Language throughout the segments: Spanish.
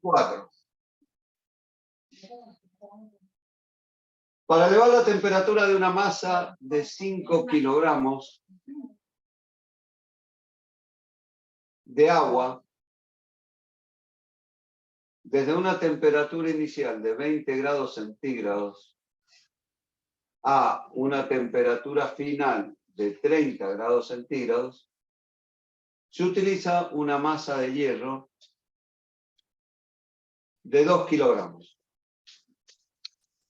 4. Para elevar la temperatura de una masa de 5 kilogramos de agua desde una temperatura inicial de 20 grados centígrados a una temperatura final de 30 grados centígrados, se utiliza una masa de hierro de 2 kilogramos.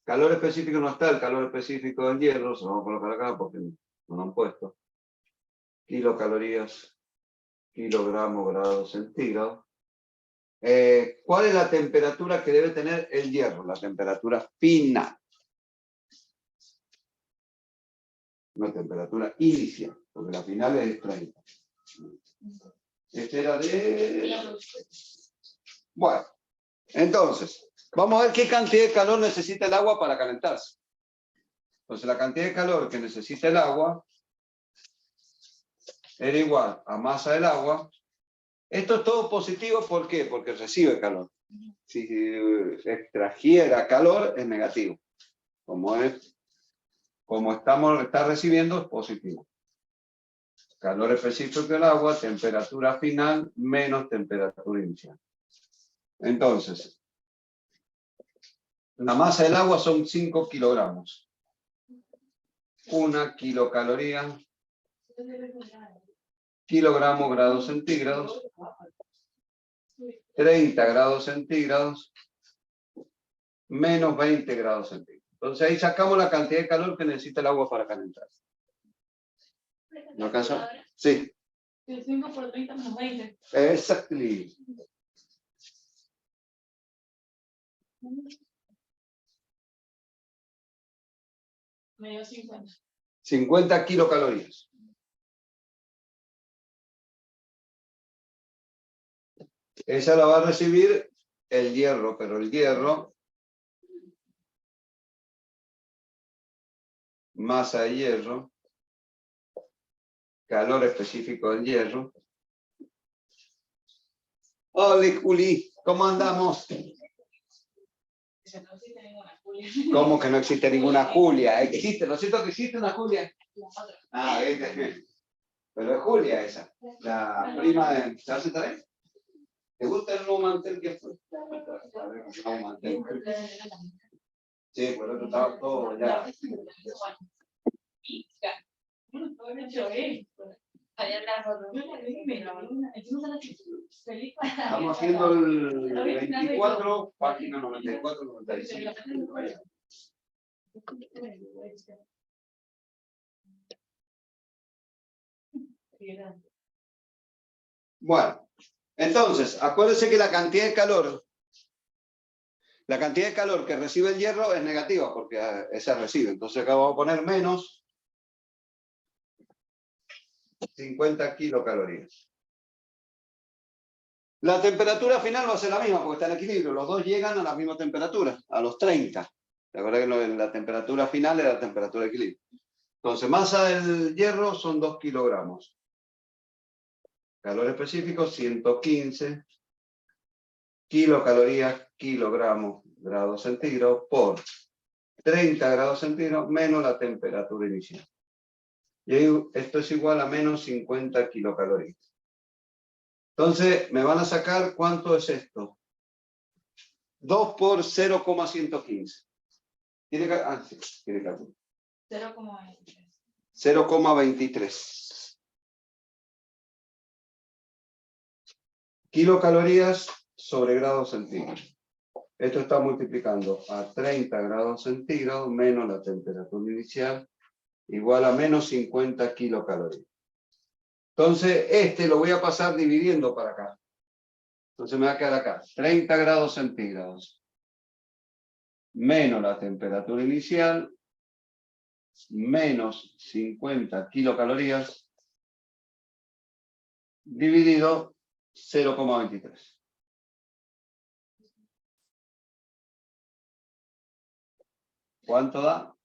Calor específico no está, el calor específico del hierro, se lo vamos a colocar acá porque no lo han puesto. Kilocalorías, kilogramos, grados centígrados. ¿Cuál es la temperatura que debe tener el hierro? La temperatura final. Una temperatura inicial, porque la final es 30. Este era de... Bueno, entonces, vamos a ver qué cantidad de calor necesita el agua para calentarse. Entonces, la cantidad de calor que necesita el agua era igual a masa del agua. Esto es todo positivo, ¿por qué? Porque recibe calor. Si extrajera calor, es negativo. Como está recibiendo, es positivo. Calor específico del agua, temperatura final menos temperatura inicial. Entonces, la masa del agua son 5 kilogramos. 1 kilocaloría, kilogramos grados centígrados, 30 grados centígrados, menos 20 grados centígrados. Entonces ahí sacamos la cantidad de calor que necesita el agua para calentarse. ¿No alcanza? Sí. 5 por 30 menos 20. Exactly. Me dio 50. 50 kilocalorías. Esa la va a recibir el hierro, pero el hierro, masa de hierro, calor específico del hierro. Hola, Juli, ¿cómo andamos? ¿Cómo que no existe ninguna Julia? Existe, ¿no es cierto que existe una Julia? Ah, ¿viste? Pero es Julia esa, la prima de... ¿Se hace también? ¿Te gusta el nuevo mantel que fue? Sí, por eso estaba todo ya. Estamos haciendo el 24, página 94, 95. Bueno, entonces, acuérdense que la cantidad de calor que recibe el hierro es negativa, porque esa recibe. Entonces acá vamos a poner menos 50 kilocalorías. La temperatura final va a ser la misma, porque está en equilibrio. Los dos llegan a la misma temperatura, a los 30. ¿Te acuerdas que la temperatura final es la temperatura de equilibrio? Entonces, masa del hierro son 2 kilogramos. Calor específico, 115 kilocalorías, kilogramos, grados centígrados, por 30 grados centígrados menos la temperatura inicial. Y ahí, esto es igual a menos 50 kilocalorías. Entonces, me van a sacar, ¿cuánto es esto? 2 por 0,115. ¿Tiene que? Ah, sí, tiene cálculo. 0,23. 0,23. Kilocalorías sobre grados centígrados. Esto está multiplicando a 30 grados centígrados menos la temperatura inicial, igual a menos 50 kilocalorías. Entonces, este lo voy a pasar dividiendo para acá. Entonces me va a quedar acá, 30 grados centígrados menos la temperatura inicial, menos 50 kilocalorías, dividido 0,23. ¿Cuánto da?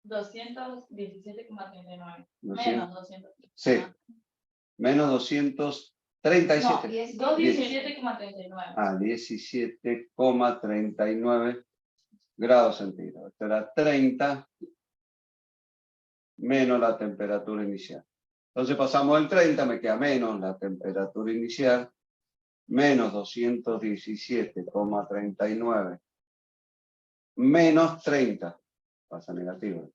217,39. Menos 200. Sí, menos 213,39. 37. 217,39. Ah, 17,39 grados centígrados. Esto era 30 menos la temperatura inicial. Entonces pasamos del 30, me queda menos la temperatura inicial, menos 217,39, menos 30, pasa negativo.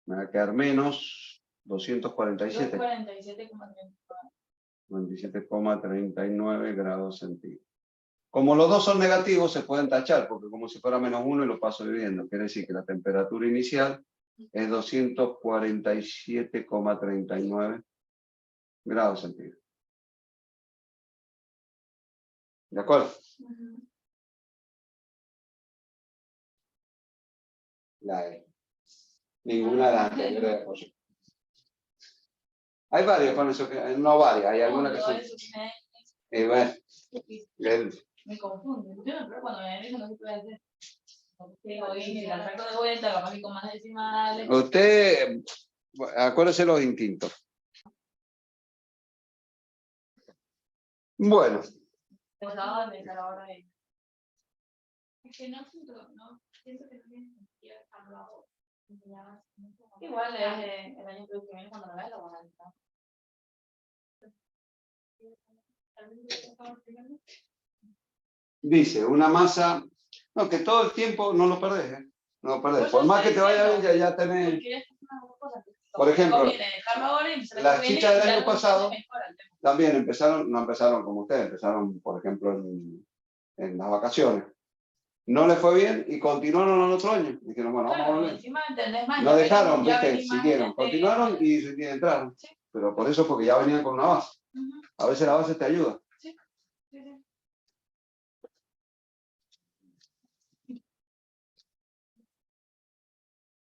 Me va a quedar menos 247. 27,39 grados centígrados. Como los dos son negativos, se pueden tachar, porque como si fuera menos 1 y lo paso dividiendo. Quiere decir que la temperatura inicial es 247,39 grados centígrados. ¿De acuerdo? La E. Ninguna de las anteriores de posible. Hay varios con eso, no varias, hay algunas que son. Bueno, Me confunde. Pero cuando me dijo no se puede hacer. Si la saco de vuelta, capaz que con más decimales. Usted, acuérdese los instintos. Bueno. Ahora es que no siento que no tiene sentido dejarlo. Igual es el año que viene cuando lo veas lo van a editar. Dice, una masa, no, que todo el tiempo no lo perdés, ¿eh? No lo perdés. Por más que te vaya bien, ya tenés. Por ejemplo, las chichas del año pasado también empezaron, no empezaron como ustedes, empezaron, por ejemplo, en las vacaciones. No les fue bien y continuaron el otro año. Dijeron, bueno, vamos a volver. No dejaron, viste, siguieron, continuaron y entraron. Pero por eso, porque ya venían con una base. A veces la base te ayuda.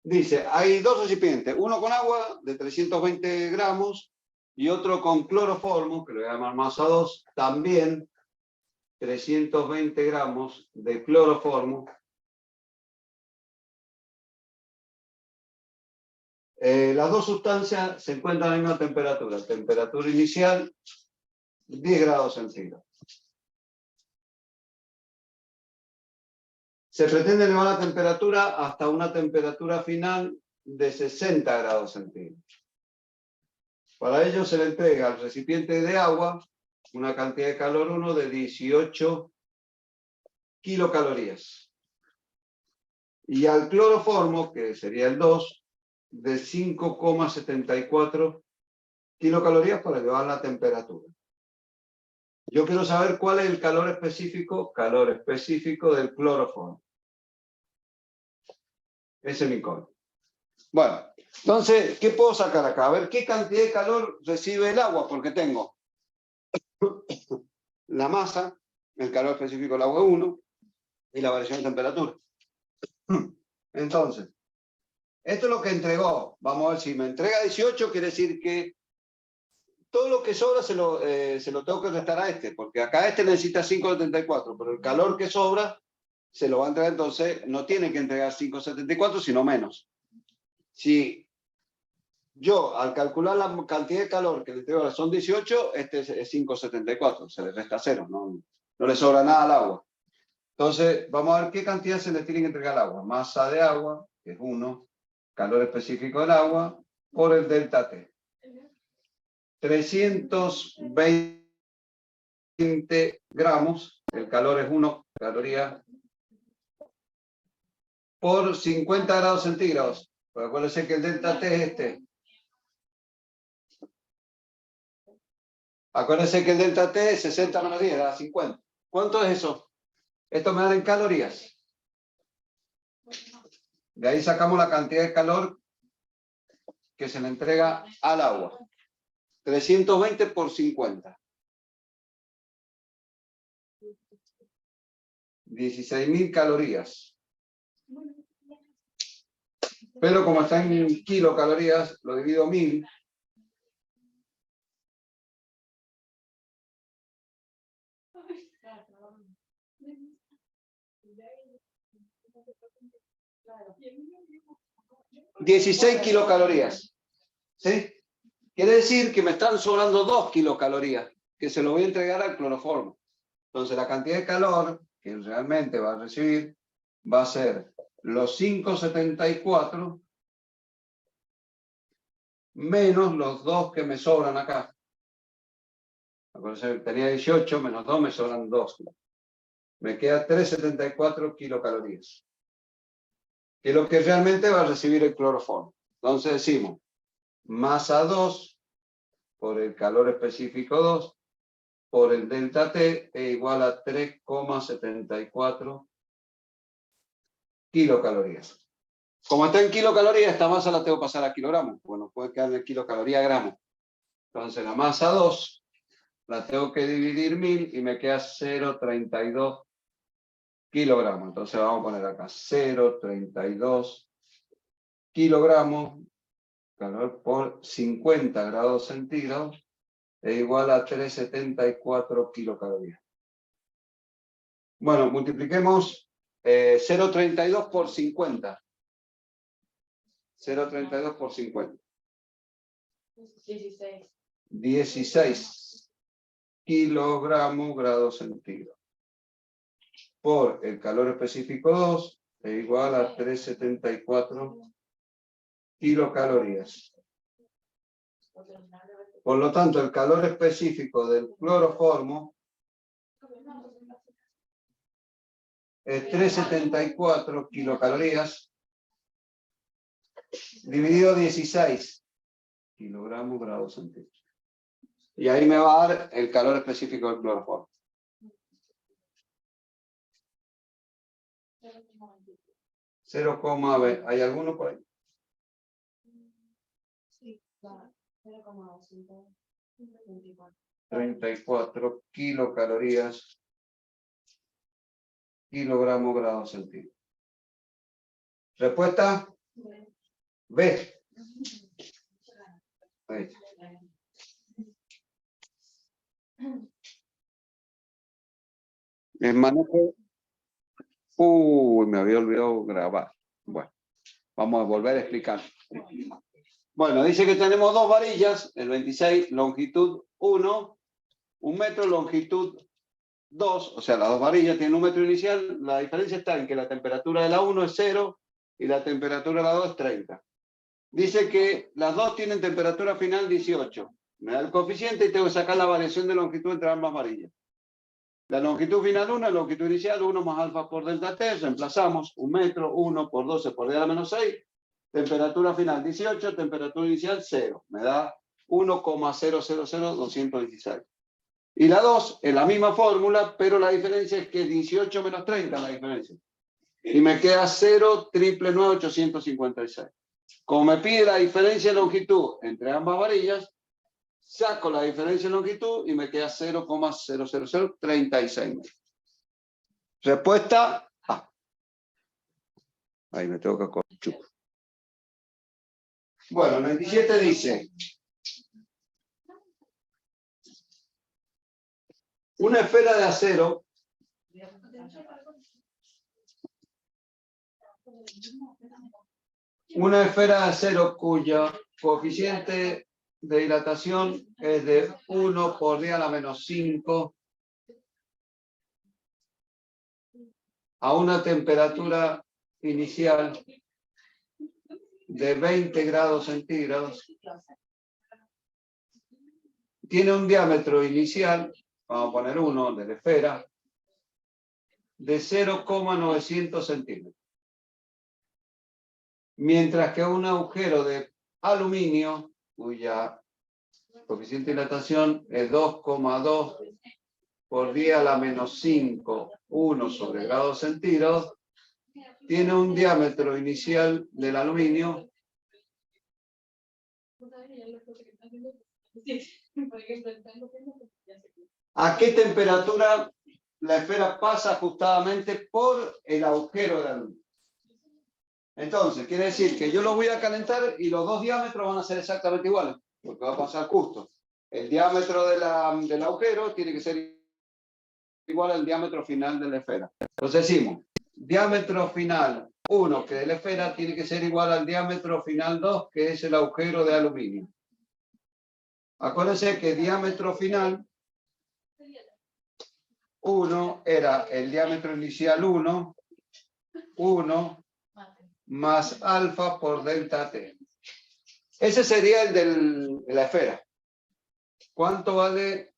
Dice, hay dos recipientes, uno con agua de 320 gramos y otro con cloroformo, que lo voy a llamar masa 2, también 320 gramos de cloroformo. Las dos sustancias se encuentran a la misma temperatura. Temperatura inicial, 10 grados centígrados. Se pretende elevar la temperatura hasta una temperatura final de 60 grados centígrados. Para ello se le entrega al recipiente de agua una cantidad de calor 1 de 18 kilocalorías. Y al cloroformo, que sería el 2, de 5,74 kilocalorías para elevar la temperatura. Yo quiero saber cuál es el calor específico del cloroformo. Ese es mi incógnito. Bueno, entonces, ¿qué puedo sacar acá? A ver, ¿qué cantidad de calor recibe el agua? Porque tengo la masa, el calor específico del agua 1 y la variación de temperatura. Entonces, esto es lo que entregó. Vamos a ver, si me entrega 18, quiere decir que todo lo que sobra se lo tengo que restar a este, porque acá este necesita 5,74, pero el calor que sobra se lo va a entregar, entonces no tiene que entregar 5,74, sino menos. Si yo, al calcular la cantidad de calor que le entrego ahora son 18, este es 5,74, se le resta 0, no le sobra nada al agua. Entonces, vamos a ver qué cantidad se le tiene que entregar al agua. Masa de agua, que es 1, calor específico del agua, por el delta T. 320 gramos, el calor es 1 caloría, por 50 grados centígrados. Pero acuérdense que el delta T es este. Acuérdense que el delta T es 60 menos 10, da 50. ¿Cuánto es eso? Esto me da en calorías. De ahí sacamos la cantidad de calor que se le entrega al agua. 320 por 50. 16.000 calorías. Pero como está en kilocalorías, lo divido 1000. $16 kilocalorías. ¿Sí? Quiere decir que me están sobrando 2 kilocalorías, que se lo voy a entregar al cloroformo. Entonces la cantidad de calor que realmente va a recibir va a ser los 574 menos los 2 que me sobran acá. Tenía 18 menos 2 me sobran 2. Me queda 374 kilocalorías, que es lo que realmente va a recibir el cloroformo. Entonces decimos, masa 2 por el calor específico 2 por el delta T es igual a 3,74 kilocalorías. Como está en kilocalorías, esta masa la tengo que pasar a kilogramos. Bueno, puede quedar en kilocaloría a gramos. Entonces la masa 2 la tengo que dividir 1000 y me queda 0,32 kilogramos. Entonces vamos a poner acá 0,32 kilogramos calor por 50 grados centígrados es igual a 374 kilocalorías. Bueno, multipliquemos 0,32 por 50. 0,32 por 50. 16 kilogramos grados centígrados. Por el calor específico 2 es igual a 374 kilocalorías. Por lo tanto, el calor específico del cloroformo es 374 kilocalorías dividido 16 kilogramos grados centígrados. Y ahí me va a dar el calor específico del cloroformo. 0,20. ¿Hay alguno por ahí? Sí, claro. 0,234. 34 kilocalorías kilogramos grados centígrados. ¿Respuesta? B. Ahí. El manejo. Uy, me había olvidado grabar. Bueno, vamos a volver a explicar. Bueno, dice que tenemos dos varillas, el 26, longitud 1, 1 metro, longitud 2, o sea, las dos varillas tienen 1 metro inicial. La diferencia está en que la temperatura de la 1 es 0 y la temperatura de la 2 es 30. Dice que las dos tienen temperatura final 18. Me da el coeficiente y tengo que sacar la variación de longitud entre ambas varillas. La longitud final 1, la longitud inicial 1 más alfa por delta T, reemplazamos 1 metro, 1 por 12 por 10 a la menos 6, temperatura final 18, temperatura inicial 0, me da 1,000216. Y la 2 es la misma fórmula, pero la diferencia es que 18 menos 30 es la diferencia. Y me queda 0,99856. Como me pide la diferencia de longitud entre ambas varillas, saco la diferencia de longitud y me queda 0,00036 metros. Respuesta A. Ahí me tengo que acordar. Bueno, 97 dice: una esfera de acero cuyo coeficiente de dilatación es de 1 por 10 a la menos 5 a una temperatura inicial de 20 grados centígrados, tiene un diámetro inicial, vamos a poner 1 de la esfera, de 0,900 centímetros. Mientras que un agujero de aluminio, cuya coeficiente de dilatación es 2,2 por 10 a la menos 5, 1 sobre grados centígrados, tiene un diámetro inicial del aluminio ¿a qué temperatura la esfera pasa ajustadamente por el agujero de aluminio? Entonces, quiere decir que yo lo voy a calentar y los dos diámetros van a ser exactamente iguales, porque va a pasar justo. El diámetro del agujero tiene que ser igual al diámetro final de la esfera. Entonces decimos, diámetro final 1, que de la esfera, tiene que ser igual al diámetro final 2, que es el agujero de aluminio. Acuérdense que diámetro final 1 era el diámetro inicial 1 más alfa por delta t. Ese sería el de la esfera. ¿Cuánto vale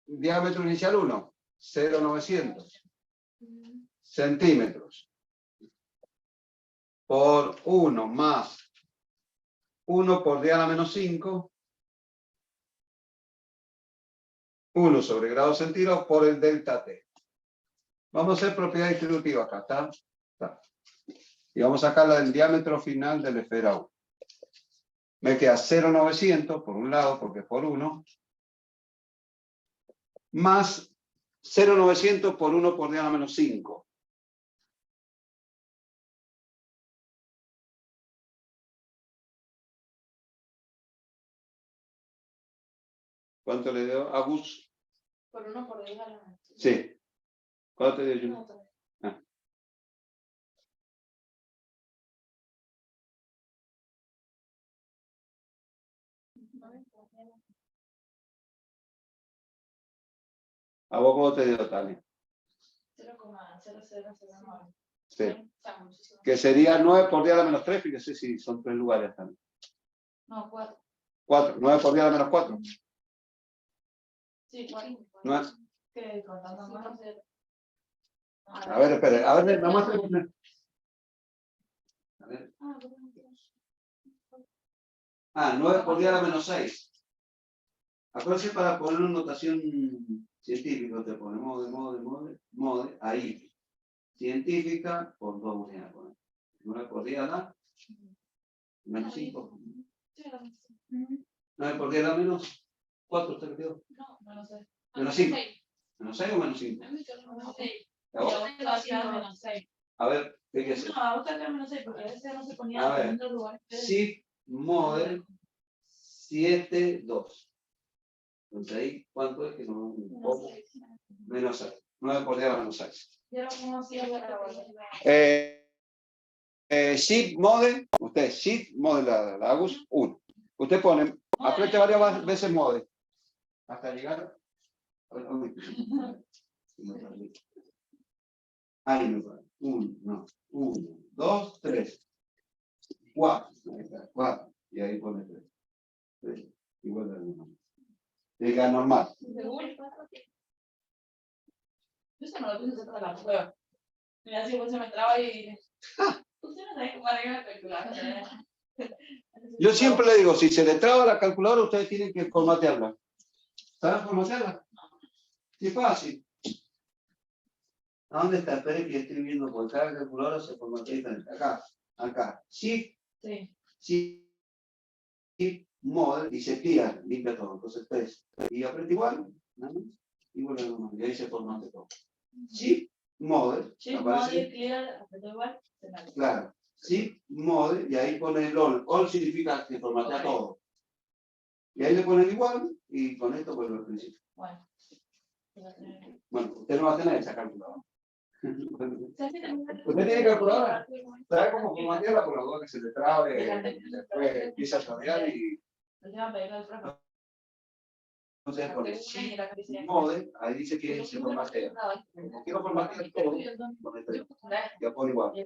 diámetro inicial 1? 0,900 centímetros por 1 más 1 por 10 a la menos 5, 1 sobre grados centígrados por el delta t. Vamos a hacer propiedad distributiva acá, ¿está? Está. Y vamos a sacar el diámetro final de la esfera 1. Me queda 0,900 por un lado, porque es por 1, más 0,900 por 1 por 10 a la menos 5. ¿Cuánto le dio a Gus? Por 1 por 10 a la menos. Sí. ¿Cuánto te dio yo? No, Ah. ¿A vos cómo te dio, Tania? 0,0009. Sí. Que sería 9 por 10 a la menos 3, fíjese si son 3 lugares también. No, 4. 4, 9 por 10 a la menos 4. Sí, 4. No es. ¿Qué? Contando más. A ver, espere, a ver, vamos a hacer. A ver. 9 por 10 a la menos 6. Acuérdense, para poner una notación científica, te ponemos mode, ahí. Científica por 2 unidades. 9 por 10 a la menos 5. 9 por 10 a la menos 4, ¿usted quedó? No, no lo sé. Menos 5. ¿Menos 6 o menos 5? Menos 6. Menos 6. A ver, fíjese. No, a vos te menos 6 porque a veces no se ponía A ver, en otro lugar. SIP model 7,2. Entonces ahí, ¿cuánto es? Que no, un poco. Menos 6. 9 por 10 a la menos 6. Yo no conocía la SIP model, usted SIP model la Agus 1. Usted pone, apriete varias veces model. Hasta llegar. Ahí me pone. 1, 2, 3. 4. Ahí está, 4. Y ahí pone 3. Igual a 1. Diga normal. Yo se me lo puse toda la prueba. Mira, si vos se me traba y usted no sabe cómo arreglar la calculadora. Yo siempre le digo, si se le traba la calculadora, ustedes tienen que formatearla. ¿Saben formatearla? Sí, fácil. ¿A dónde está? Espere que estoy viendo por cada calculadora se formatea diferente. Acá. Sí. Sí. Model y se tira, limpia todo. Entonces 3. Y aprieta igual, ¿no? Y vuelve a normal. Y ahí se formatea todo. Sí, model. Sí, model, clear, aprieta igual. Claro. Sí, model, y ahí pone el all. All significa que formatea todo. Y ahí le ponen igual, y con esto vuelve al principio. Bueno. Bueno, usted no va a tener esa calculadora. Usted tiene calculadora. ¿Sabe cómo formatearla? Por la duda que se le trabe, después empieza a trabear y. Entonces pone sí, mode, ahí dice que se formatea. Como quiero formatear todo, ya pone igual. Y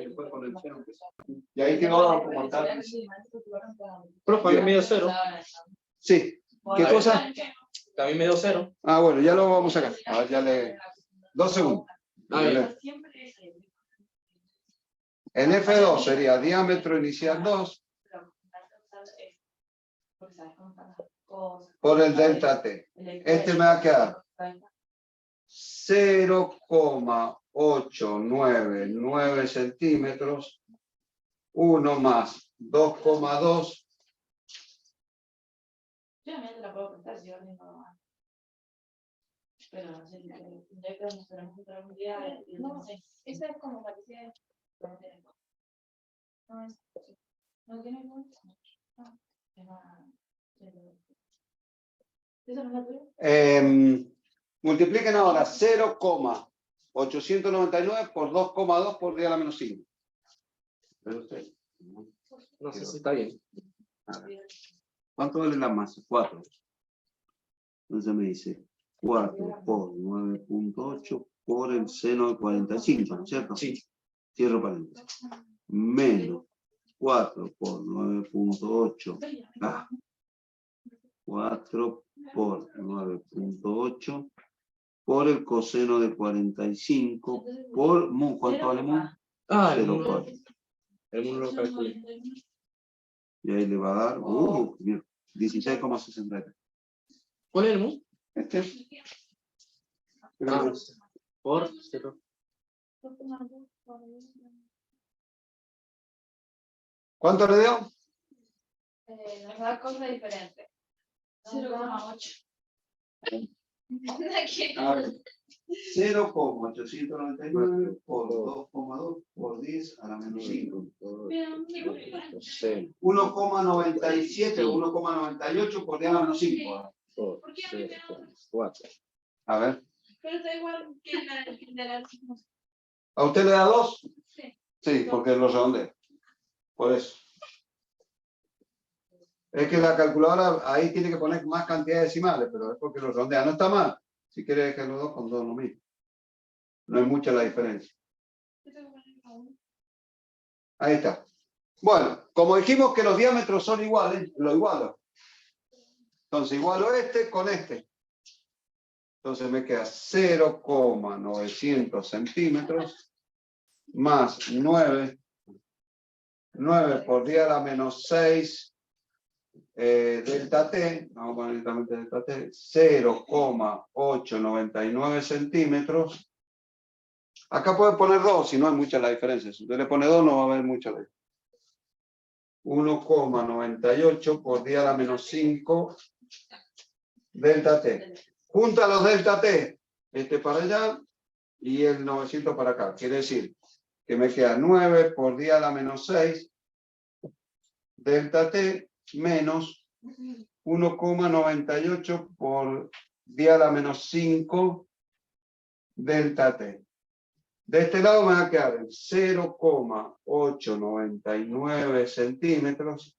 después pone el 0. Y ahí quedó como tal. Profe, a mí me dio 0. Sí. ¿Qué cosa? A mí me dio 0. Ah, bueno, ya lo vamos a sacar. A ver, ya le. 2 segundos. En F2 sería diámetro inicial 2 por el delta T. Este me va a quedar 0,899 centímetros, 1 más 2,2. Yo también te la puedo contar si yo no. Pero no sé, ya que nos tenemos otra unidad. No, esa es como la que tiene. No tiene mucho. ¿Esa no es la tuya? Multipliquen ahora 0,899 por 2,2 por 10 a la menos 5. ¿Ve usted? No sé si está bien. ¿Cuánto vale la masa? 4. Entonces me dice 4 por 9.8 por el seno de 45, ¿no es cierto? Sí. Cierro paréntesis. Menos 4 por 9.8. 4 por 9.8 por el coseno de 45 por mu. ¿Cuánto vale mu? Ah, el 0,4. mundo lo calculé. Y ahí le va a dar 16,63. ¿Cuál es el mu? Este. Ah, por 0. ¿Cuánto le dio? Nos da cosas diferentes. 0,8. A ver, 0,899 por 2,2 por 10 a la menos 5. 1,97 o 1,98 por 10 a la menos 5. ¿Por qué 4. A ver. Pero está igual que el de la... ¿A usted le da 2? Sí. Sí, porque lo redondea. Por eso. Es que la calculadora ahí tiene que poner más cantidad de decimales, pero es porque lo redondea. No está mal. Si quiere dejar los 2 con 2 lo mismo. No es mucha la diferencia. Ahí está. Bueno, como dijimos que los diámetros son iguales, lo igualo. Entonces igualo este con este. Entonces me queda 0,900 centímetros más 9 por 10 a la menos 6 delta T, vamos a poner directamente delta T, 0,899 centímetros. Acá puede poner 2 si no hay mucha la diferencia. Si usted le pone 2 no va a haber mucha la diferencia. 1,98 por 10 a la menos 5 delta T. Junta los delta T, este para allá y el 900 para acá. Quiere decir que me queda 9 por 10 a la menos 6 delta T menos 1,98 por 10 a la menos 5 delta T. De este lado me va a quedar en 0,899 centímetros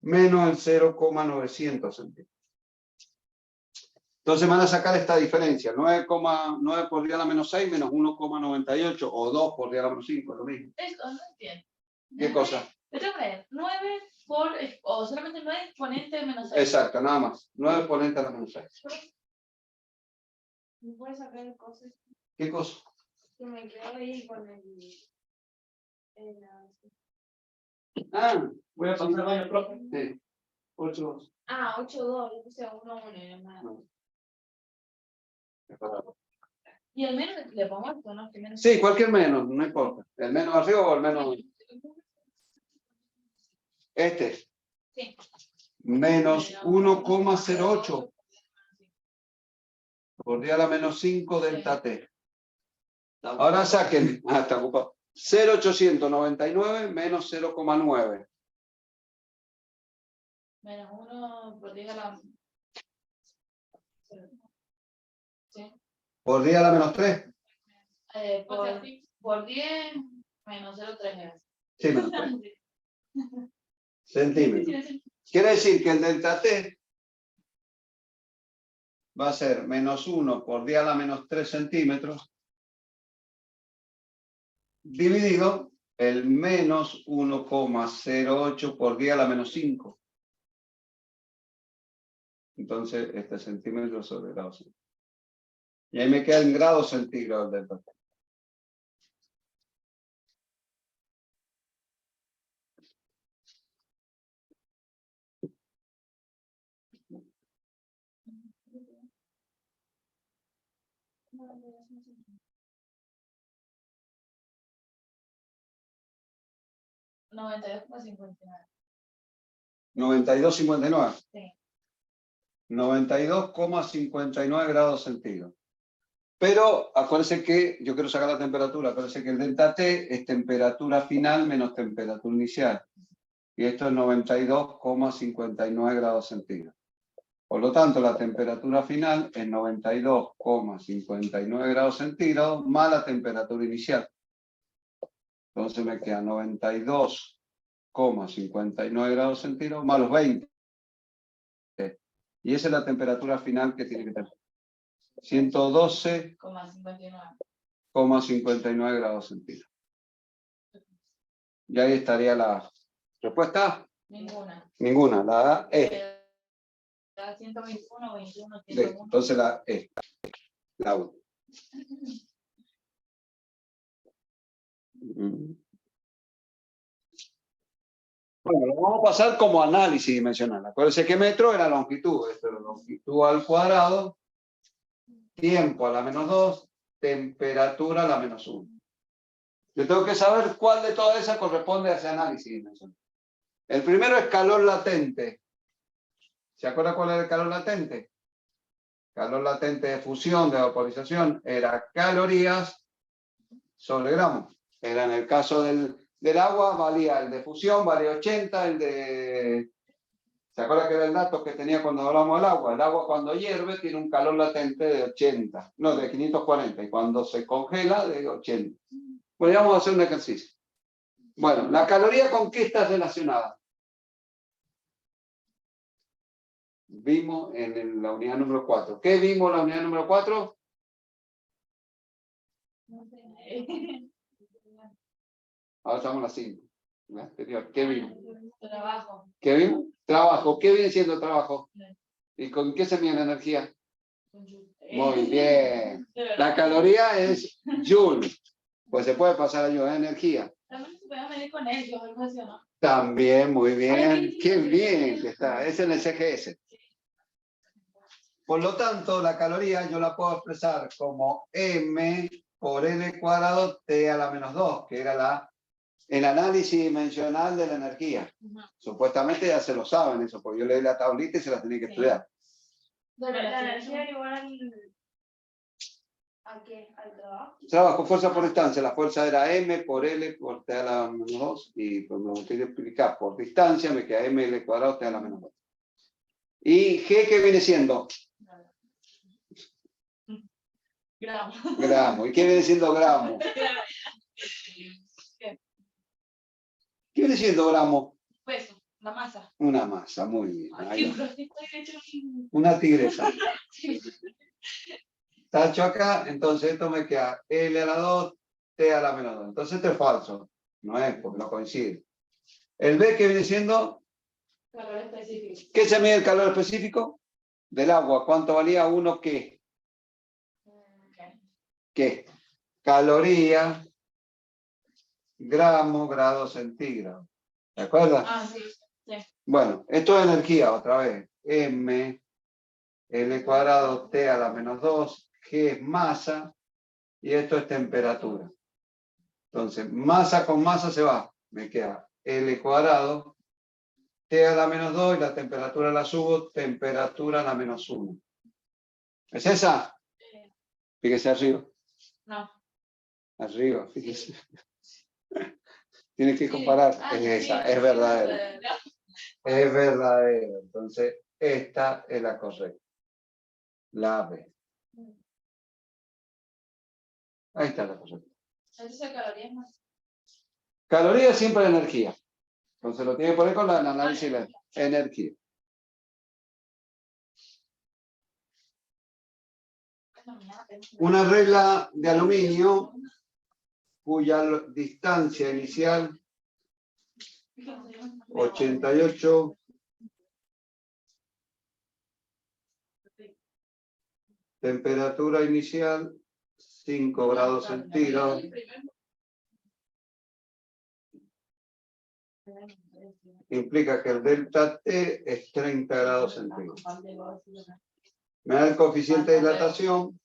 menos el 0,900 centímetros. Entonces van a sacar esta diferencia, 9,9 por 10 a la menos 6 menos 1,98 o 2 por 10 a la menos 5, es lo mismo. Esto no entiendo. ¿Qué cosa? Te tengo que poner 9 por, o solamente 9 exponente menos 6. Exacto, nada más. 9 exponente a la menos 6. ¿Me puedes sacar cosas? ¿Qué cosa? Que me quedo ahí con el... Ah, Voy a pasar al baño, profe. sí. 8,2. Ah, 8,2. Yo puse 1,1 más. Y el menos le pongo esto, ¿no? Que menos... Sí, cualquier menos, no importa. El menos arriba o el menos. Este. Sí. Menos 1,08 por 10 a la menos 5 delta T. Ahora saquen, está ocupado. 0,899 menos 0,9. Menos 1 por 10 a la... Sí. Por 10 a la menos 3. Por 10 menos 0,3. Sí, menos 3. Centímetros. Quiere decir que el delta T va a ser menos 1 por 10 a la menos 3 centímetros dividido el menos 1,08 por 10 a la menos 5. Entonces, este centímetro sobre grado centígrado. Y ahí me queda en grados centígrados del delta T. No, 92,59. 92,59. Sí. 92,59 grados centígrados. Pero acuérdense que yo quiero sacar la temperatura. Acuérdense que el delta T es temperatura final menos temperatura inicial. Y esto es 92,59 grados centígrados. Por lo tanto, la temperatura final es 92,59 grados centígrados más la temperatura inicial. Entonces me queda 92,59 grados centígrados más los 20. Y esa es la temperatura final que tiene que tener. 112,59 grados centígrados. Y ahí estaría la respuesta. Ninguna. Ninguna. La A es. 121, 21, Listo. 101. Entonces la E. La U. Bueno, lo vamos a pasar como análisis dimensional. Acuérdense que metro era longitud. Esto es longitud al cuadrado. Tiempo a la -2. Temperatura a la -1. Yo tengo que saber cuál de todas esas corresponde a ese análisis dimensional. El primero es calor latente. ¿Se acuerda cuál era el calor latente? Calor latente de fusión, de vaporización, era calorías sobre gramos. Era en el caso del agua, valía el de fusión, valía 80, el de... ¿Se acuerda que era el dato que tenía cuando hablamos del agua? El agua cuando hierve tiene un calor latente de 80, no, de 540, y cuando se congela de 80. Bueno, ya vamos a hacer un ejercicio. Bueno, ¿la caloría con qué está relacionada? Vimos en la unidad número 4. ¿Qué vimos en la unidad número 4? No sé. Ahora estamos en la 5. ¿Qué vimos? Trabajo. ¿Qué vimos? Trabajo. ¿Qué viene siendo trabajo? ¿Y con qué se mide la energía? Muy bien. La caloría es Joule. Pues se puede pasar a Joule, energía. También se puede medir con ellos, algo así, ¿no? También, muy bien. Qué bien que está. Es en el CGS. Por lo tanto, la caloría yo la puedo expresar como M por L cuadrado T a la -2, que era el análisis dimensional de la energía. Supuestamente ya se lo saben eso, porque yo leí la tablita y se la tenía que estudiar. La energía igual ¿a qué? ¿Al trabajo? Trabajo, fuerza por distancia. La fuerza era M por L por T a la -2, y pues me voy a explicar por distancia, me queda M L cuadrado T a la -2. ¿Y G qué viene siendo? Gramo. Gramo. ¿Y qué viene siendo gramo? ¿Qué viene siendo gramo? Peso, la masa. Una masa, muy bien. Ay, Una tigresa. Tacho acá, entonces esto me queda L a la 2, T a la -2. Entonces esto es falso. No es, porque no coincide. El B que viene siendo... Calor específico. ¿Qué se mide el calor específico? Del agua. ¿Cuánto valía uno qué? ¿Qué? Caloría, gramo, grado centígrado. ¿De acuerdo? Ah, sí, sí. Bueno, esto es energía otra vez. M, L cuadrado, T a la -2, G es masa y esto es temperatura. Entonces, masa con masa se va. Me queda L cuadrado, T a la -2 y la temperatura la subo, temperatura a la -1. ¿Es esa? Fíjese arriba. No. Arriba, fíjese. Tienes que comparar. Ah, Es sí, esa, sí, es verdadera. sí. Es verdadera. Entonces, esta es la correcta. La B. Ahí está la correcta. Entonces, calorías más. Caloría es siempre energía. Entonces lo tiene que poner con el análisis de la energía. Una regla de aluminio cuya distancia inicial 88, temperatura inicial 5 grados centígrados. Implica que el delta T es 30 grados centígrados. Me da el coeficiente de dilatación.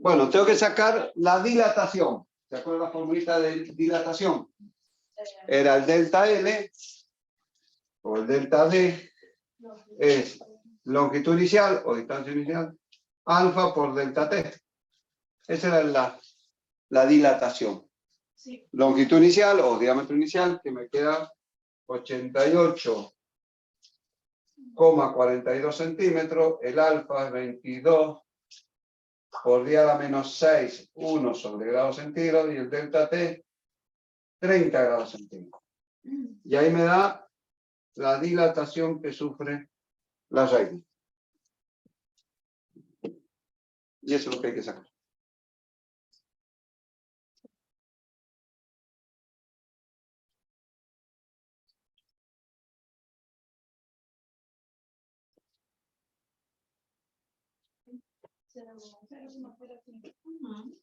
Bueno, tengo que sacar la dilatación. ¿Se acuerdan la formulita de dilatación? Era el delta L o el delta D es longitud inicial o distancia inicial alfa por delta T. Esa era la dilatación. Sí. Longitud inicial o diámetro inicial que me queda 88,42 centímetros, el alfa es por 10 a la menos 6, 1 sobre grados centígrados, y el delta T, 30 grados centígrados. Y ahí me da la dilatación que sufre la raíz. Y eso es lo que hay que sacar. Ujú.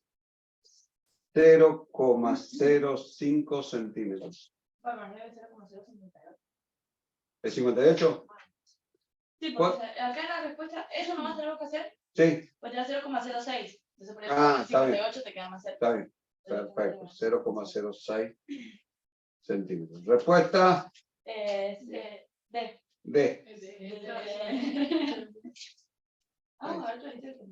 0,05 centímetros. Bueno, debe ser como 0,58. ¿Es 58? Sí, ¿Cuál? porque acá en la respuesta, eso nomás tenemos que hacer, Sí. pues ya 0,06. Entonces por Ah, eso está bien. 58 te queda más cerca. Está bien. Perfecto. 0,06 centímetros. Respuesta D. D. Ah, ahora tú dices que...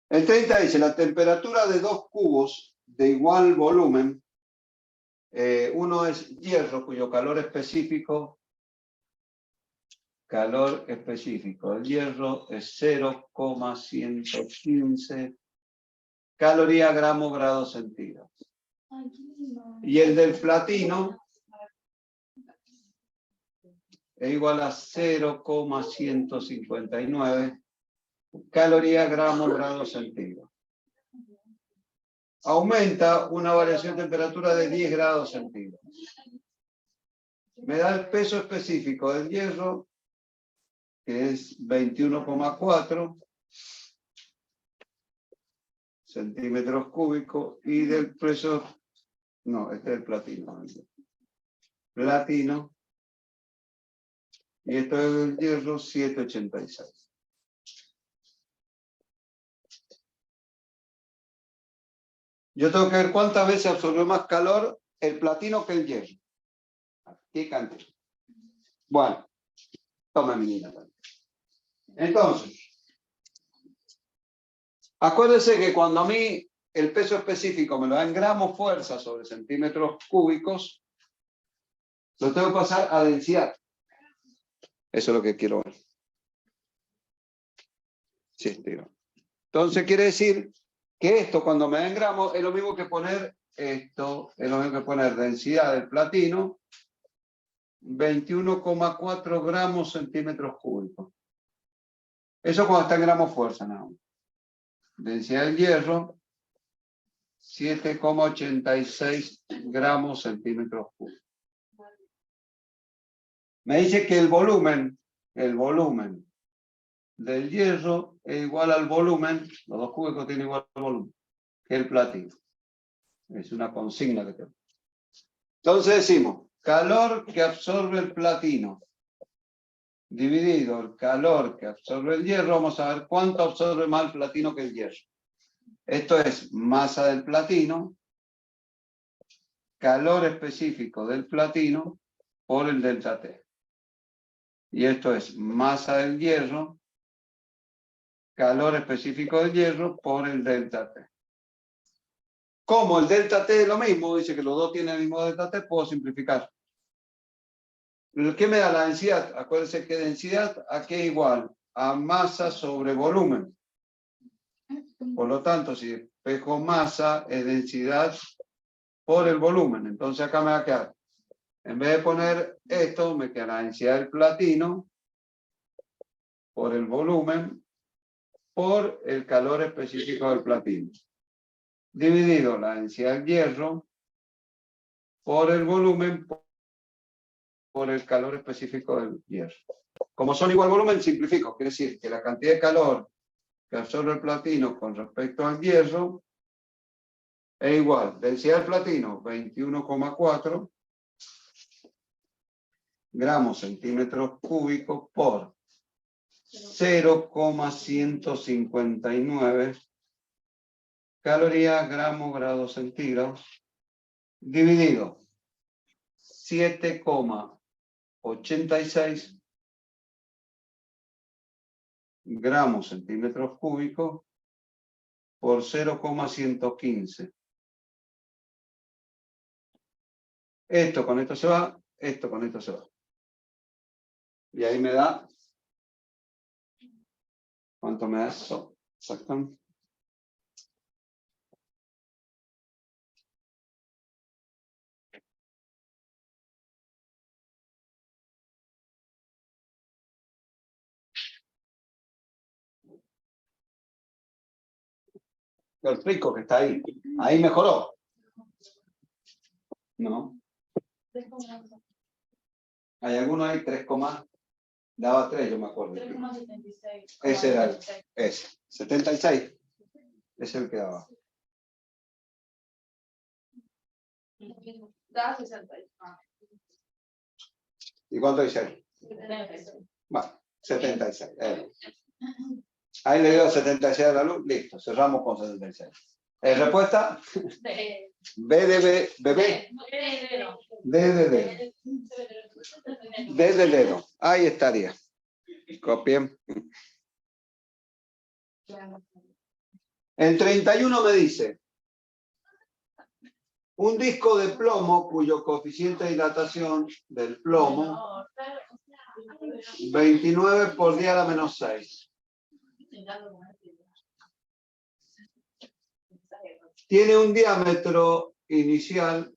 El 30 dice, la temperatura de dos cubos de igual volumen, uno es hierro, cuyo calor específico del hierro es 0,115 calorías gramo grados centígrados. Y el del platino es igual a 0,159 calorías gramo grados centígrados. Aumenta una variación de temperatura de 10 grados centígrados. Me da el peso específico del hierro, que es 21,4 centímetros cúbicos, y del peso, no, este es el platino. Platino, y esto es el hierro, 786. Yo tengo que ver cuántas veces absorbió más calor el platino que el hierro. ¿Qué cantidad? Bueno, toma mi niña. Entonces, acuérdense que cuando a mí el peso específico me lo da en gramos fuerza sobre centímetros cúbicos, lo tengo que pasar a densidad. Eso es lo que quiero ver. Sí, tío. Entonces quiere decir que esto, cuando me da en gramos, es lo mismo que poner esto, es lo mismo que poner densidad del platino, 21,4 gramos centímetros cúbicos. Eso cuando está en gramos fuerza, ¿no? Densidad del hierro, 7,86 gramos centímetros cúbicos. Me dice que el volumen del hierro es igual al volumen, los dos cúbicos tienen igual volumen, que el platino. Es una consigna que tengo. Entonces decimos, calor que absorbe el platino dividido el calor que absorbe el hierro, vamos a ver cuánto absorbe más el platino que el hierro. Esto es masa del platino, calor específico del platino por el delta T. Y esto es masa del hierro, calor específico del hierro por el delta T. Como el delta T es lo mismo, dice que los dos tienen el mismo delta T, puedo simplificar. ¿Qué me da la densidad? Acuérdense que densidad aquí es igual a masa sobre volumen. Por lo tanto, si espejo masa es densidad por el volumen. Entonces acá me va a quedar, en vez de poner esto, me queda la densidad del platino por el volumen por el calor específico del platino. Dividido la densidad del hierro por el volumen por el calor específico del hierro. Como son igual volumen, simplifico. Quiere decir que la cantidad de calor que absorbe el platino con respecto al hierro es igual. Densidad del platino, 21,4 gramos centímetros cúbicos por 0,159 calorías gramos grados centígrados dividido 7,86 gramos centímetros cúbicos por 0,115. Esto con esto se va, esto con esto se va. Y ahí me da ¿Cuánto me da eso? Exactamente. El pico que está ahí. Ahí mejoró. No. Hay algunos ahí 3, daba 3, yo me acuerdo. 3,76. Ese era ese. 76. Es el que daba. Da 60. ¿Y cuánto dice ahí? 76. Bueno, 76. Ahí le dio 76 a la luz. Listo, cerramos con 76. ¿Respuesta? B de bebé. D de dedo. D de dedo. Ahí estaría. Copien. En 31 me dice, un disco de plomo cuyo coeficiente de dilatación del plomo 29 por 10 a la menos 6. Tiene un diámetro inicial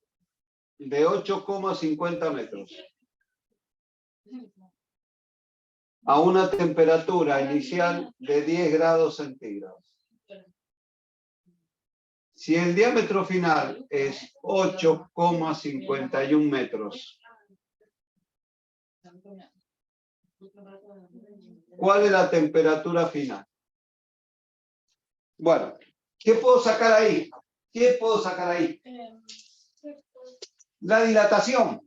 de 8,50 metros. A una temperatura inicial de 10 grados centígrados. Si el diámetro final es 8,51 metros, ¿cuál es la temperatura final? Bueno, ¿qué puedo sacar ahí? ¿Qué puedo sacar ahí? La dilatación.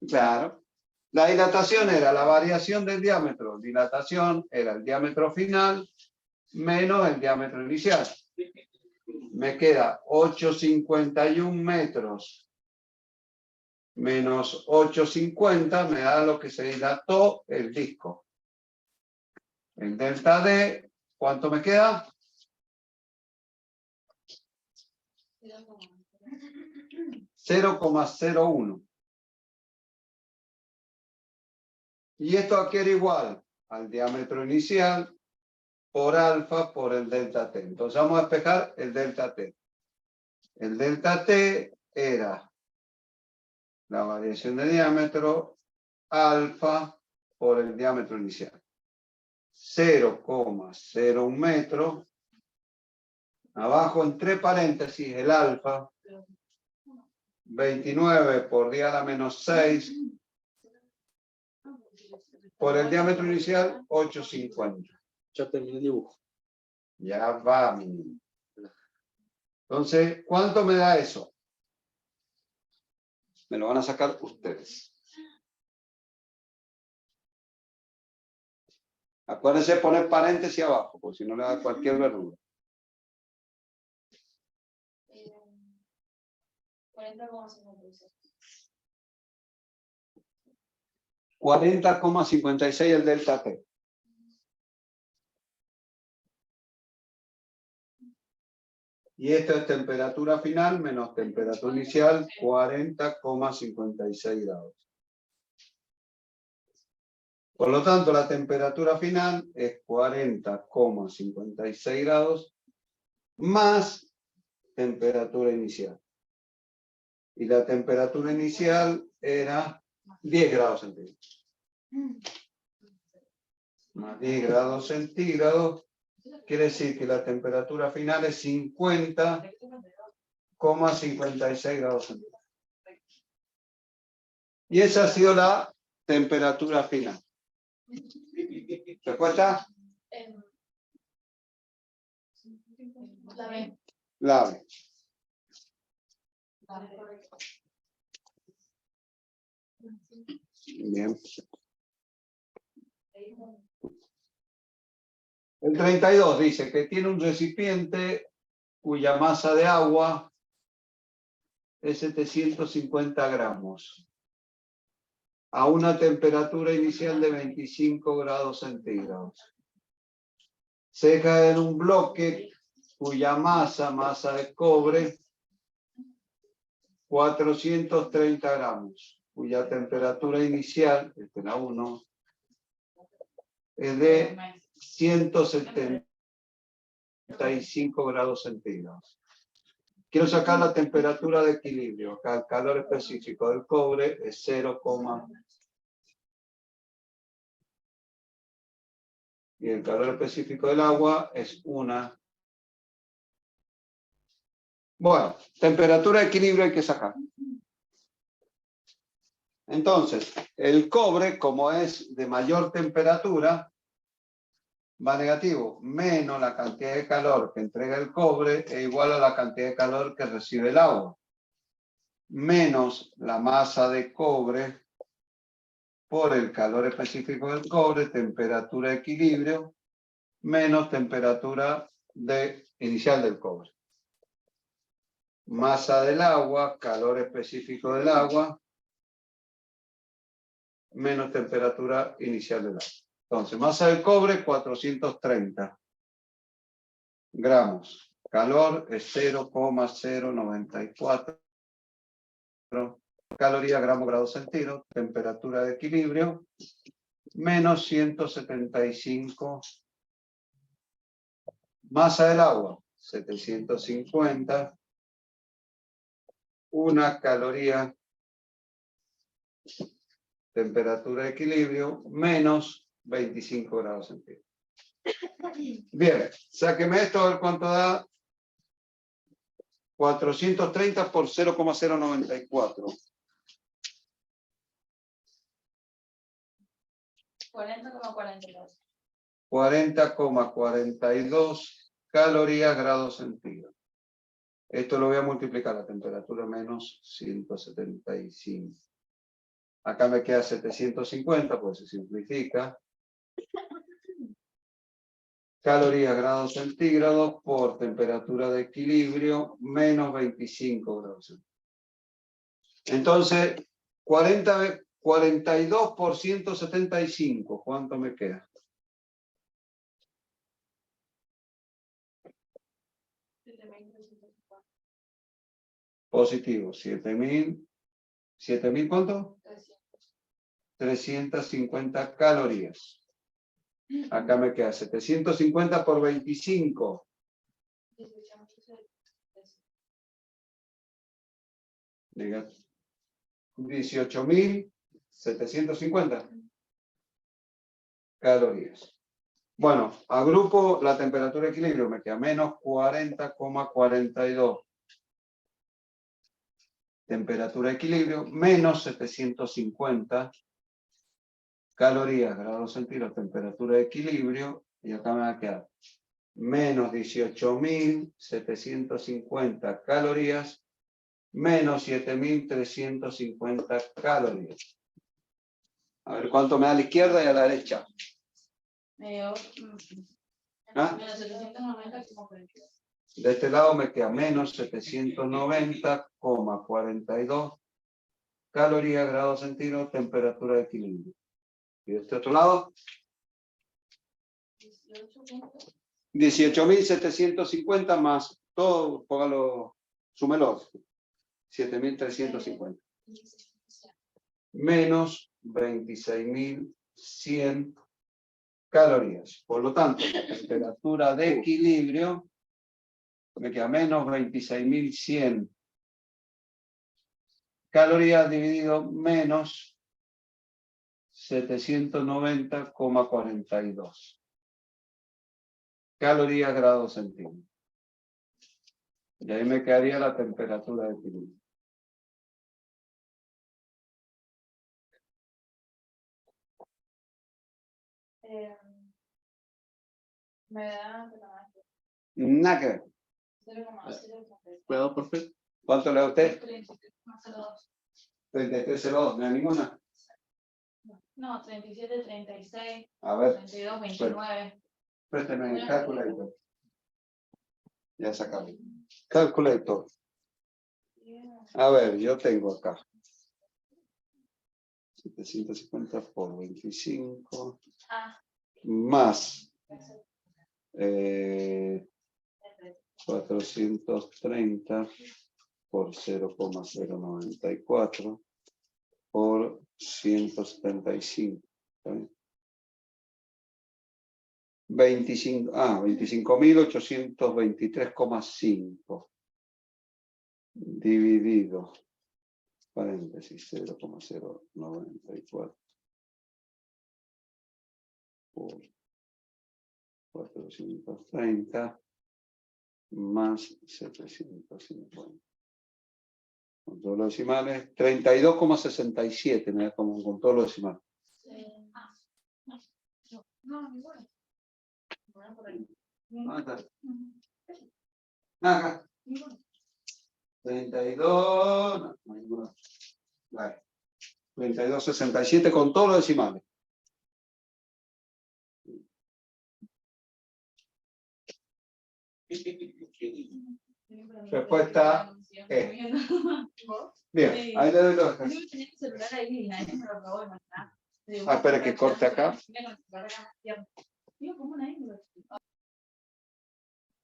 Claro. La dilatación era la variación del diámetro. Dilatación era el diámetro final menos el diámetro inicial. Me queda 8,51 metros menos 8,50 me da lo que se dilató el disco. El delta D, ¿cuánto me queda? 0,01. Y esto aquí era igual al diámetro inicial por alfa por el delta T. Entonces vamos a despejar el delta T. El delta T era la variación de diámetro alfa por el diámetro inicial. 0,01 metro. Abajo entre paréntesis el alfa. 29 por 10 a la menos 6. Por el diámetro inicial 8,50. Ya terminé el dibujo. Ya va, mi niño. Entonces, ¿cuánto me da eso? Me lo van a sacar ustedes. Acuérdense de poner paréntesis abajo, porque si no le da cualquier verdura. 40,56. 40,56 el delta T. Y esto es temperatura final menos temperatura inicial, 40,56 grados. Por lo tanto, la temperatura final es 40,56 grados más temperatura inicial. Y la temperatura inicial era 10 grados centígrados. Más 10 grados centígrados quiere decir que la temperatura final es 50,56 grados centígrados. Y esa ha sido la temperatura final. ¿Respuesta? La B. La B. Bien. El 32 dice que tiene un recipiente cuya masa de agua es 750 gramos a una temperatura inicial de 25 grados centígrados. Se cae en un bloque cuya masa de cobre, 430 gramos, cuya temperatura inicial, esta es la 1, es de 175 grados centígrados. Quiero sacar la temperatura de equilibrio. Acá el calor específico del cobre es 0, y el calor específico del agua es 1. Bueno, temperatura de equilibrio hay que sacar. Entonces, el cobre, como es de mayor temperatura, va negativo, menos la cantidad de calor que entrega el cobre es igual a la cantidad de calor que recibe el agua, menos la masa de cobre por el calor específico del cobre, temperatura de equilibrio, menos temperatura inicial del cobre. Masa del agua, calor específico del agua, menos temperatura inicial del agua. Entonces, masa del cobre, 430 gramos. Calor es 0,094 calorías gramo grado centígrado. Temperatura de equilibrio, menos 175. Masa del agua, 750. 1 caloría. Temperatura de equilibrio, menos 25 grados centígrados. Bien, sáqueme esto a ver cuánto da. 430 por 0,094. 40,42. 40,42 calorías grados centígrados. Esto lo voy a multiplicar a temperatura menos 175. Acá me queda 750, pues se simplifica. Calorías grados centígrados por temperatura de equilibrio menos 25 grados centígrados. Entonces, 42 por 175, ¿cuánto me queda? Positivo, 7.000 ¿cuánto? 350 calorías. Acá me queda 750 por 25. 18.750 calorías. Bueno, agrupo la temperatura de equilibrio, me queda menos 40,42. Temperatura de equilibrio, menos 750 calorías, grados centígrados, temperatura de equilibrio, y acá me va a quedar menos 18.750 calorías, menos 7.350 calorías. A ver cuánto me da a la izquierda y a la derecha. ¿Ah? Menos 790,42. De este lado me queda menos 790,42 calorías, grados centígrados, temperatura de equilibrio. Y de este otro lado, 18.750 más todo, póngalo, súmelo, 7.350. Menos 26.100 calorías. Por lo tanto, la temperatura de equilibrio me queda menos 26.100 calorías dividido menos 790,42 calorías grados centígrados. Y ahí me quedaría la temperatura de equilibrio. Me da Nada que ver. 0,0. Cuidado, profe. ¿Cuánto le da a usted? 33,02. 33,02. ¿No hay ninguna? No, 37, 36, A ver, 32, 29. présteme el calculator. Ya sacamos. Calculator. A ver, yo tengo acá 750 por 25 más 430 por 0,094 por 175. ¿Está bien? 25.823,5 dividido, paréntesis, 0,094 por 430 más 750. Con todos los decimales, 32,67, me da como con todos los decimales. Acá. 32, no, no hay ninguna. Vale. 32,67 con todos los decimales. Respuesta E. Bien, ahí le doy los ejercicios. Espera que corte acá.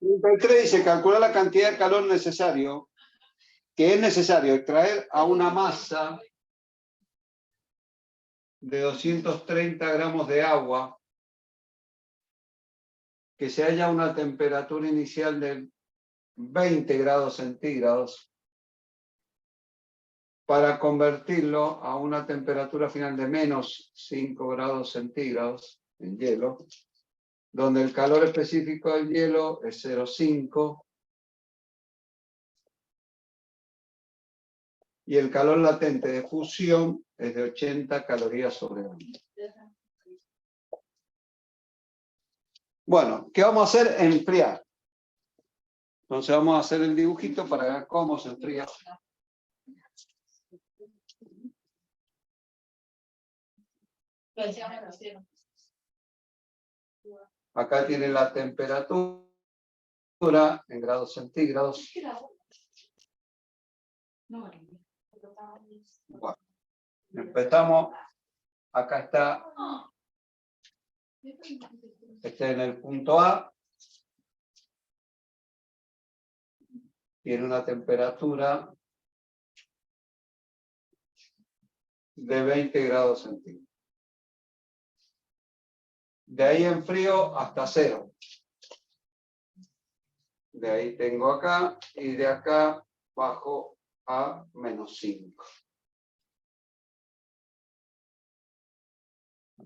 33 dice, calcular la cantidad de calor necesario, que es necesario extraer a una masa de 230 gramos de agua que se halla a una temperatura inicial de 20 grados centígrados para convertirlo a una temperatura final de menos 5 grados centígrados en hielo, donde el calor específico del hielo es 0,5 y el calor latente de fusión es de 80 calorías sobre gramo. Bueno, ¿qué vamos a hacer? Enfriar. Entonces vamos a hacer el dibujito para ver cómo se enfría. Acá tiene la temperatura en grados centígrados. Bueno, empezamos. Acá está. Este en el punto A. Tiene una temperatura de 20 grados centígrados. De ahí enfrío hasta 0. De ahí tengo acá y de acá bajo a menos 5.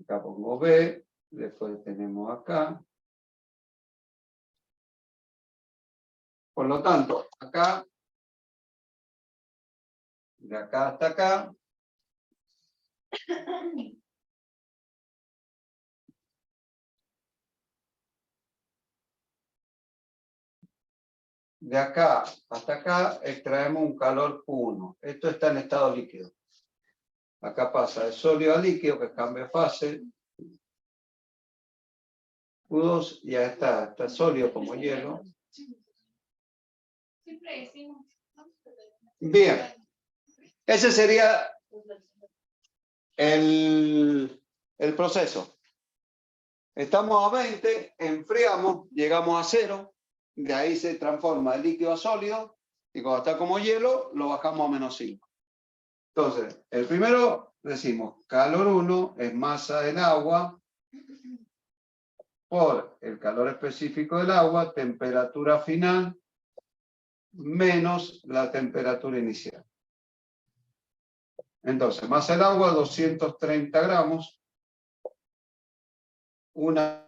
Acá pongo B, después tenemos acá. Por lo tanto, acá, de acá hasta acá, de acá hasta acá extraemos un calor Q1. Esto está en estado líquido. Acá pasa de sólido a líquido, que cambia de fase. Q2 ya está sólido como hielo. Bien. Ese sería el proceso. Estamos a 20, enfriamos, llegamos a 0. De ahí se transforma de líquido a sólido. Y cuando está como hielo, lo bajamos a menos 5. Entonces, el primero decimos, calor 1 es masa del agua por el calor específico del agua, temperatura final, menos la temperatura inicial. Entonces, masa del agua, 230 gramos, una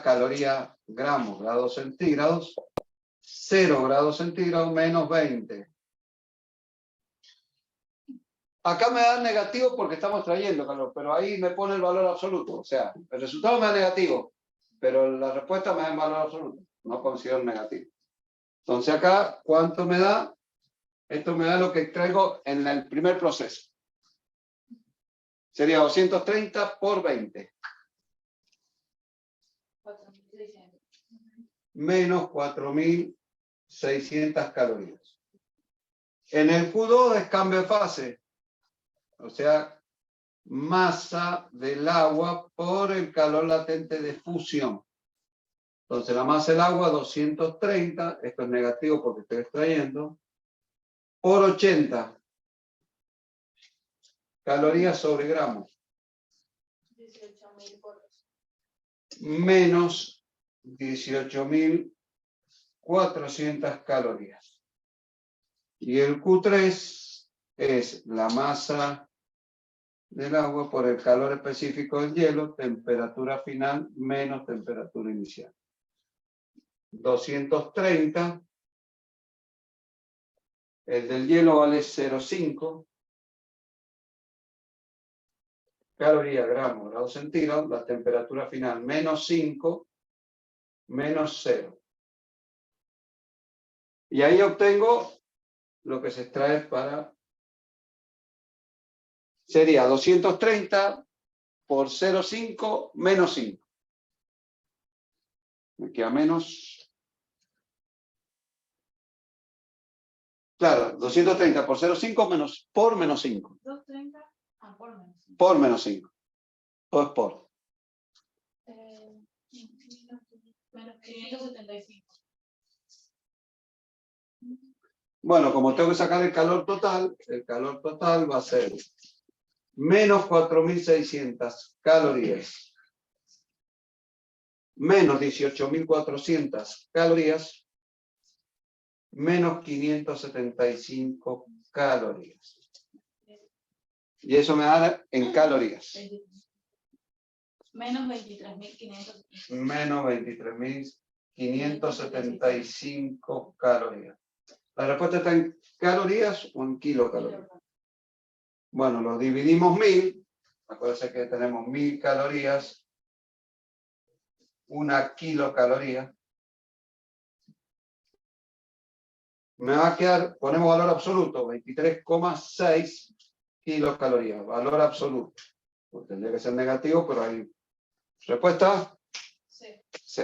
caloría gramos, grados centígrados, 0 grados centígrados menos 20. Acá me da negativo porque estamos trayendo calor, pero ahí me pone el valor absoluto. O sea, el resultado me da negativo, pero la respuesta me da en valor absoluto. No considero negativo. Entonces acá, ¿cuánto me da? Esto me da lo que extraigo en el primer proceso. Sería 230 por 20. Menos 4.600 calorías. En el Q2 es cambio de fase. O sea, masa del agua por el calor latente de fusión. Entonces la masa del agua 230, esto es negativo porque estoy extrayendo, por 80 calorías sobre gramos. 18.000 por 2. menos 18.400 calorías. Y el Q3 es la masa del agua por el calor específico del hielo, temperatura final menos temperatura inicial. 230. El del hielo vale 0,5 calorías, gramos, grados centígrados. La temperatura final menos 5, menos 0. Y ahí obtengo lo que se extrae para... Sería 230 por 0,5 menos 5. Me queda menos... Claro, 230 por 0,5 menos por menos 5. 230 por menos 5. Por menos 5. Todo es por. Menos 575. Bueno, como tengo que sacar el calor total va a ser menos 4.600 calorías, menos 18.400 calorías, menos 575 calorías. Y eso me da en calorías. Menos 23.575. Menos 23.575 calorías. La respuesta está en calorías o en kilocalorías. Bueno, lo dividimos 1000. Acuérdense que tenemos 1000 calorías. 1 kilocaloría. Me va a quedar, ponemos valor absoluto, 23,6 kilocalorías. Valor absoluto. Pues tendría que ser negativo, pero hay respuesta. Sí. Sí.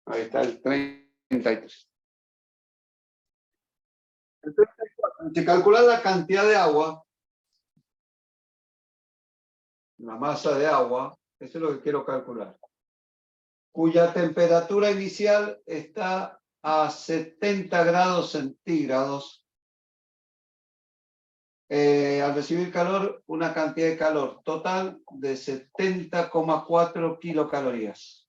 Ahí está el 33. El 34. Si calcular la cantidad de agua, la masa de agua, eso es lo que quiero calcular, cuya temperatura inicial está a 70 grados centígrados. Al recibir calor, una cantidad de calor total de 70,4 kilocalorías.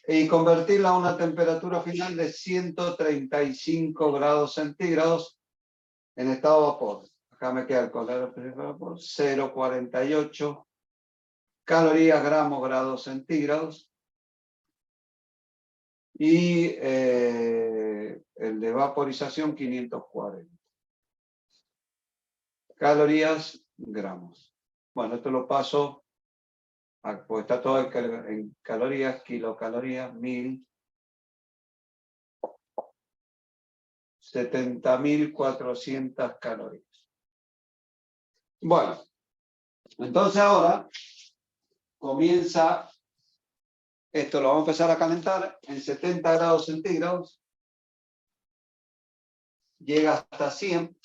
Y convertirla a una temperatura final de 135 grados centígrados en estado de vapor. Acá me queda el calor de vapor, 0,48 calorías, gramos, grados centígrados. Y el de vaporización, 540. Calorías, gramos. Bueno, esto lo paso, porque está todo en calorías, kilocalorías, 1000. 70.400 calorías. Bueno, entonces ahora comienza, esto lo vamos a empezar a calentar en 70 grados centígrados, llega hasta 100.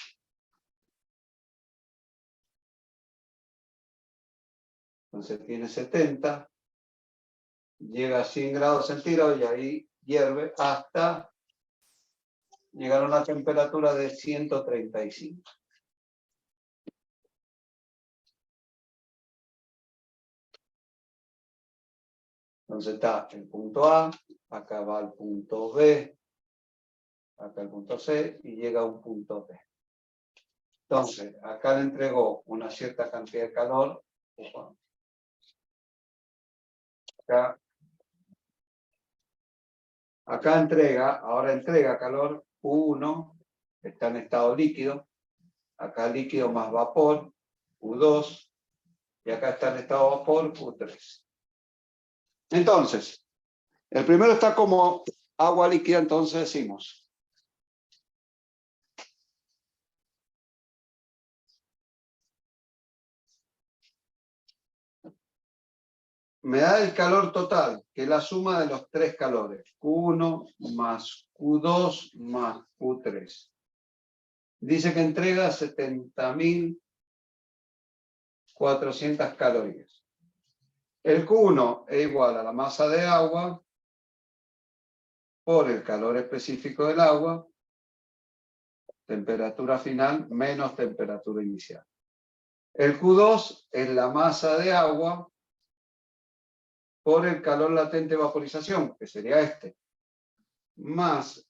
Entonces tiene 70, llega a 100 grados centígrados y ahí hierve hasta llegar a una temperatura de 135. Entonces está el punto A, acá va el punto B, acá el punto C y llega a un punto D. Entonces, acá le entregó una cierta cantidad de calor. Acá entrega calor Q1, está en estado líquido. Acá líquido más vapor, Q2. Y acá está en estado vapor, Q3. Entonces, el primero está como agua líquida, entonces decimos. Me da el calor total, que es la suma de los tres calores. Q1 más Q2 más Q3. Dice que entrega 70.400 calorías. El Q1 es igual a la masa de agua por el calor específico del agua, temperatura final menos temperatura inicial. El Q2 es la masa de agua por el calor latente de vaporización, que sería este, más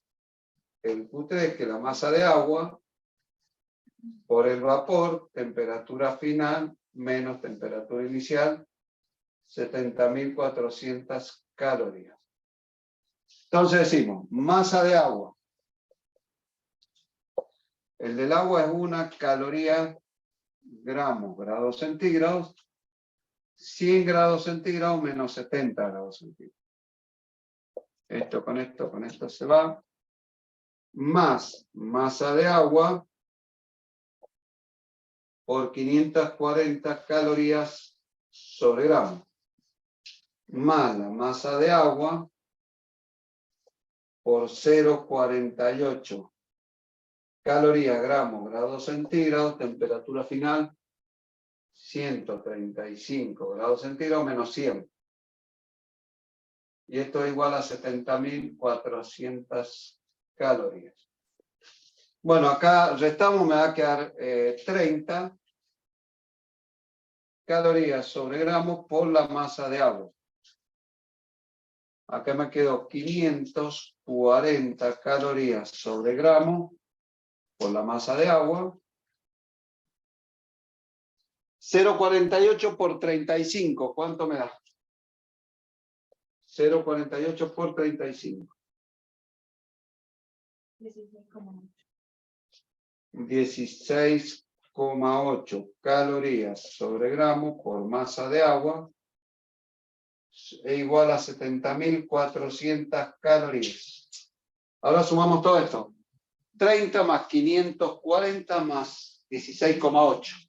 el Q3, que es la masa de agua, por el vapor, temperatura final, menos temperatura inicial, 70.400 calorías. Entonces decimos, masa de agua. El del agua es 1 caloría, gramos, grados centígrados, 100 grados centígrados menos 70 grados centígrados. Esto con esto se va. Más masa de agua por 540 calorías sobre gramo. Más la masa de agua por 0,48 calorías, gramos, grados centígrados, temperatura final 135 grados centígrados menos 100. Y esto es igual a 70.400 calorías. Bueno, acá restamos, me va a quedar 30 calorías sobre gramos por la masa de agua. Acá me quedó 540 calorías sobre gramo por la masa de agua. 0,48 por 35, ¿cuánto me da? 0,48 por 35. 16,8 calorías sobre gramo por masa de agua es igual a 70.400 calorías. Ahora sumamos todo esto. 30 más 540 más 16,8.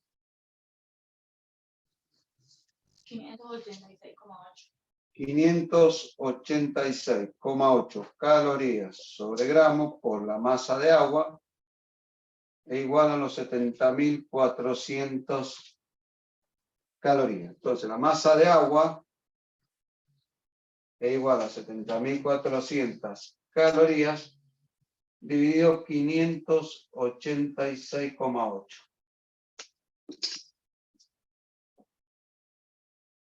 586,8. 586,8 calorías sobre gramo por la masa de agua es igual a los 70.400 calorías. Entonces la masa de agua es igual a 70.400 calorías dividido 586,8.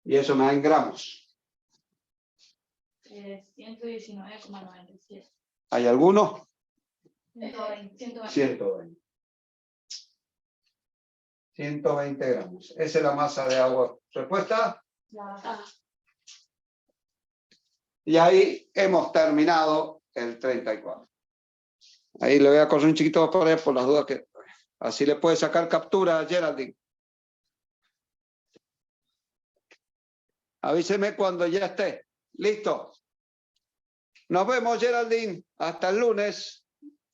Y eso me da en gramos. 119,97. ¿Hay alguno? 120. 120 gramos. Esa es la masa de agua. ¿Respuesta? Y ahí hemos terminado el 34. Ahí le voy a correr un chiquito por ahí por las dudas que... Así le puede sacar captura a Geraldine. Avíseme cuando ya esté. Listo. Nos vemos, Geraldine. Hasta el lunes.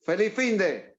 Feliz fin de.